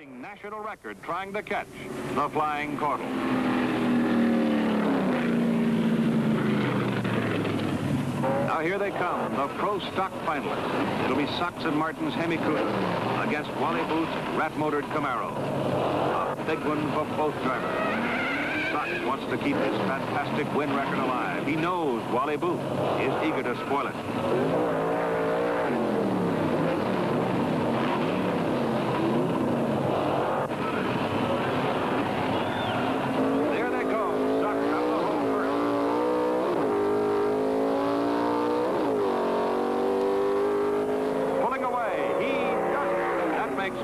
National record trying to catch the flying caudal. Now here they come, the pro stock finalists. It'll be Sox and Martin's Hemi-Cuda against Wally Booth's rat-motored Camaro. A big one for both drivers. Sox wants to keep his fantastic win record alive. He knows Wally Booth is eager to spoil it.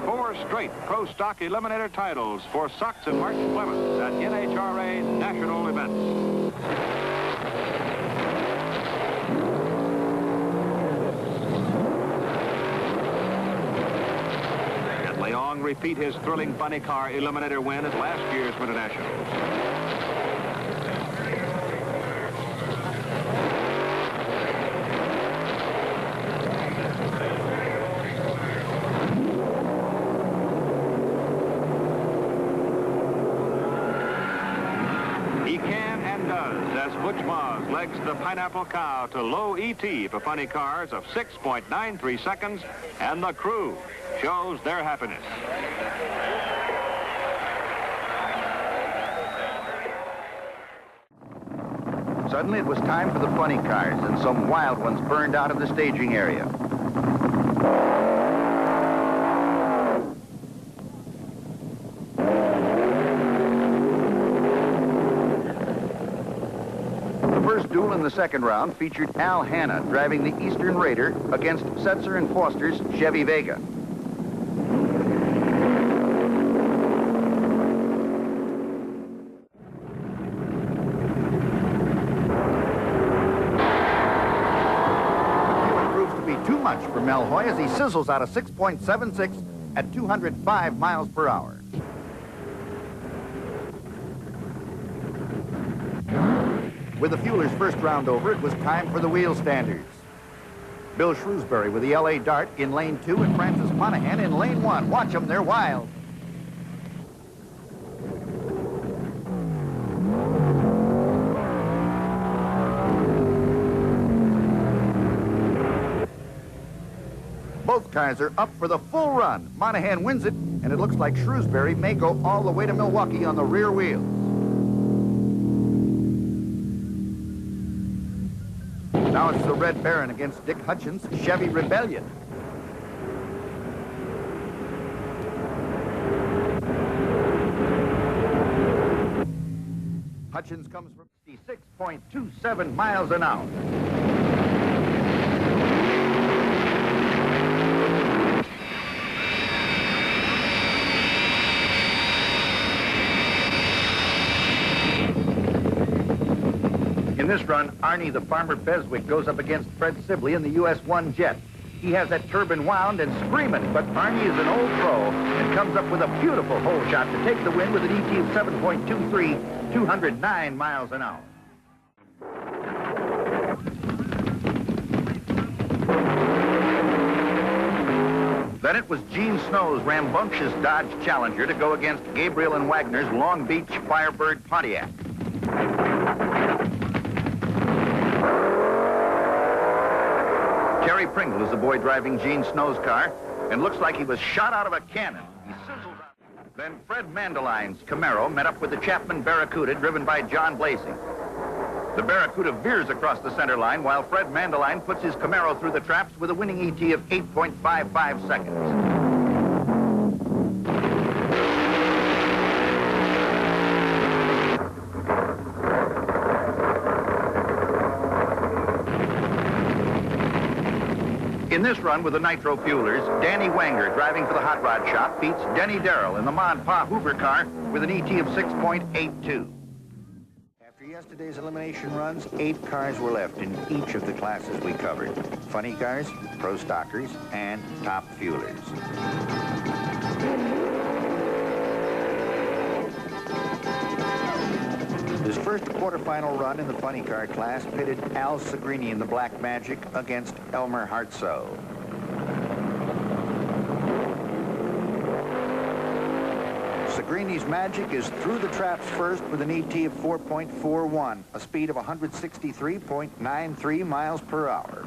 Four straight pro stock eliminator titles for Sox and Martin Clemens at NHRA national events. And Leong repeat his thrilling funny car eliminator win at last year's Winter Nationals. Legs the Pineapple Cow to low ET for funny cars of 6.93 seconds, and the crew shows their happiness. Suddenly it was time for the funny cars, and some wild ones burned out of the staging area. Duel in the second round featured Al Hanna driving the Eastern Raider against Setzer and Foster's Chevy Vega. It proves to be too much for Mel Hoy as he sizzles out a 6.76 at 205 miles per hour. With the Fuelers' first round over, it was time for the wheel standards. Bill Shrewsbury with the LA Dart in lane 2 and Francis Monahan in lane 1. Watch them, they're wild. Both cars are up for the full run. Monahan wins it, and it looks like Shrewsbury may go all the way to Milwaukee on the rear wheel. Now it's the Red Baron against Dick Hutchins' Chevy Rebellion. Hutchins comes from 66.27 miles an hour. In this run, Arnie the Farmer Beswick goes up against Fred Sibley in the US 1 jet. He has that turbine wound and screaming, but Arnie is an old pro and comes up with a beautiful hole shot to take the win with an ET of 7.23, 209 miles an hour. Then it was Gene Snow's rambunctious Dodge Challenger to go against Gabriel and Wagner's Long Beach Firebird Pontiac. Terry Pringle is the boy driving Gene Snow's car, and looks like he was shot out of a cannon. He sizzled out. Then Fred Mandeline's Camaro met up with the Chapman Barracuda driven by John Blasey. The Barracuda veers across the center line while Fred Mandeline puts his Camaro through the traps with a winning ET of 8.55 seconds. In this run with the Nitro Fuelers, Danny Wanger, driving for the Hot Rod Shop, beats Denny Darrell in the Mod Pa Hoover car with an ET of 6.82. After yesterday's elimination runs, 8 cars were left in each of the classes we covered. Funny cars, pro stockers, and top fuelers. His first quarterfinal run in the funny car class pitted Al Segrini in the Black Magic against Elmer Hartsoe. Segrini magic is through the traps first with an ET of 4.41, a speed of 163.93 miles per hour.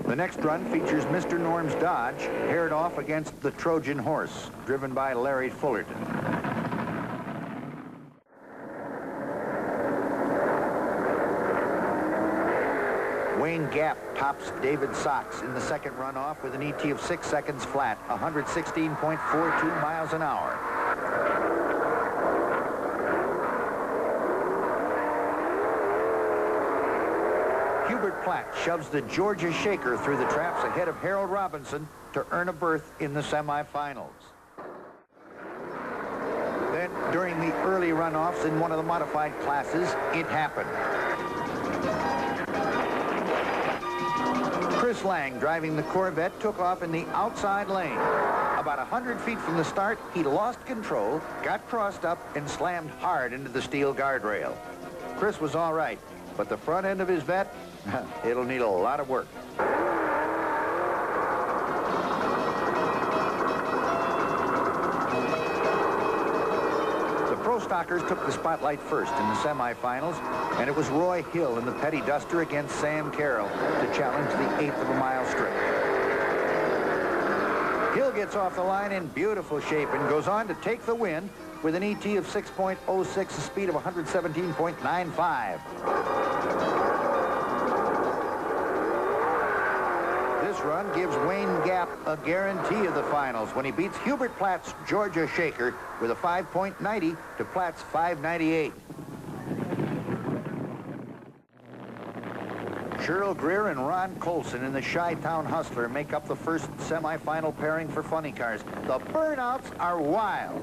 The next run features Mr. Norm's Dodge, paired off against the Trojan Horse, driven by Larry Fullerton. Wayne Gap tops David Sox in the second runoff with an ET of 6 seconds flat, 116.42 miles an hour. Hubert Platt shoves the Georgia Shaker through the traps ahead of Harold Robinson to earn a berth in the semifinals. Then, during the early runoffs in one of the modified classes, it happened. Chris Lang, driving the Corvette, took off in the outside lane. About 100 feet from the start, he lost control, got crossed up, and slammed hard into the steel guardrail. Chris was all right, but the front end of his Vette, it'll need a lot of work. The Pro Stockers took the spotlight first in the semifinals, and it was Roy Hill in the Petty Duster against Sam Carroll to challenge the 1/8 of a mile strip. Hill gets off the line in beautiful shape and goes on to take the win with an ET of 6.06, a speed of 117.95. This run gives Wayne Gap a guarantee of the finals when he beats Hubert Platt's Georgia Shaker with a 5.90 to Platt's 5.98. Cheryl Greer and Ron Colson in the Chi-Town Hustler make up the first semifinal pairing for funny cars. The burnouts are wild.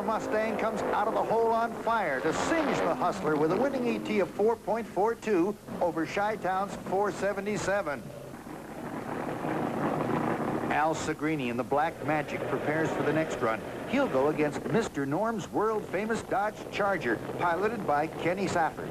Mustang comes out of the hole on fire to singe the Hustler with a winning ET of 4.42 over Chi-Town's 477. Al Segrini in the Black Magic prepares for the next run. He'll go against Mr. Norm's world-famous Dodge Charger, piloted by Kenny Safford.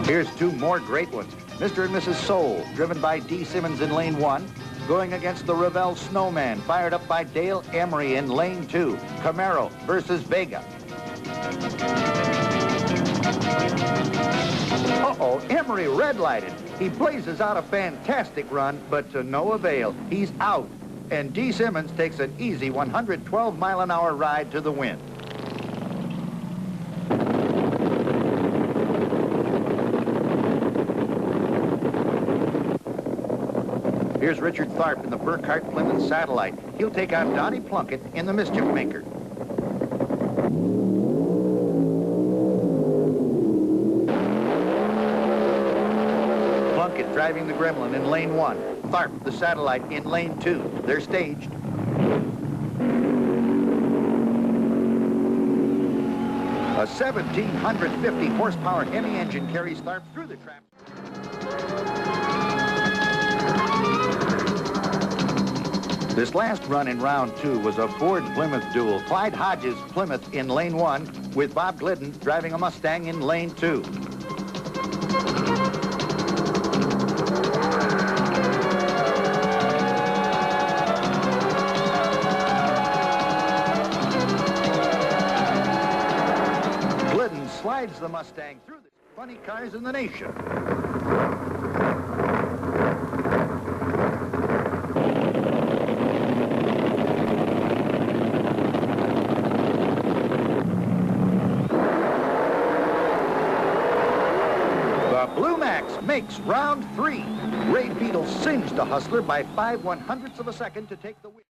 Here's two more great ones. Mr. and Mrs. Soul, driven by D. Simmons in lane 1, going against the Revell Snowman, fired up by Dale Emery in lane 2. Camaro versus Vega. Uh-oh, Emery red-lighted. He blazes out a fantastic run, but to no avail. He's out, and D. Simmons takes an easy 112-mile-an-hour ride to the win. Here's Richard Tharp in the Burkhart Plymouth Satellite. He'll take on Donnie Plunkett in the Mischief Maker. Plunkett driving the Gremlin in lane 1. Tharp, the Satellite, in lane 2. They're staged. A 1,750 horsepower Hemi engine carries Tharp through the trap. This last run in round 2 was a Ford-Plymouth duel. Clyde Hodges Plymouth in lane 1 with Bob Glidden driving a Mustang in lane 2. Glidden slides the Mustang through the funny cars in the nation. Blue Max makes round 3. Ray Beadle singed the Hustler by 5/100ths of a second to take the win.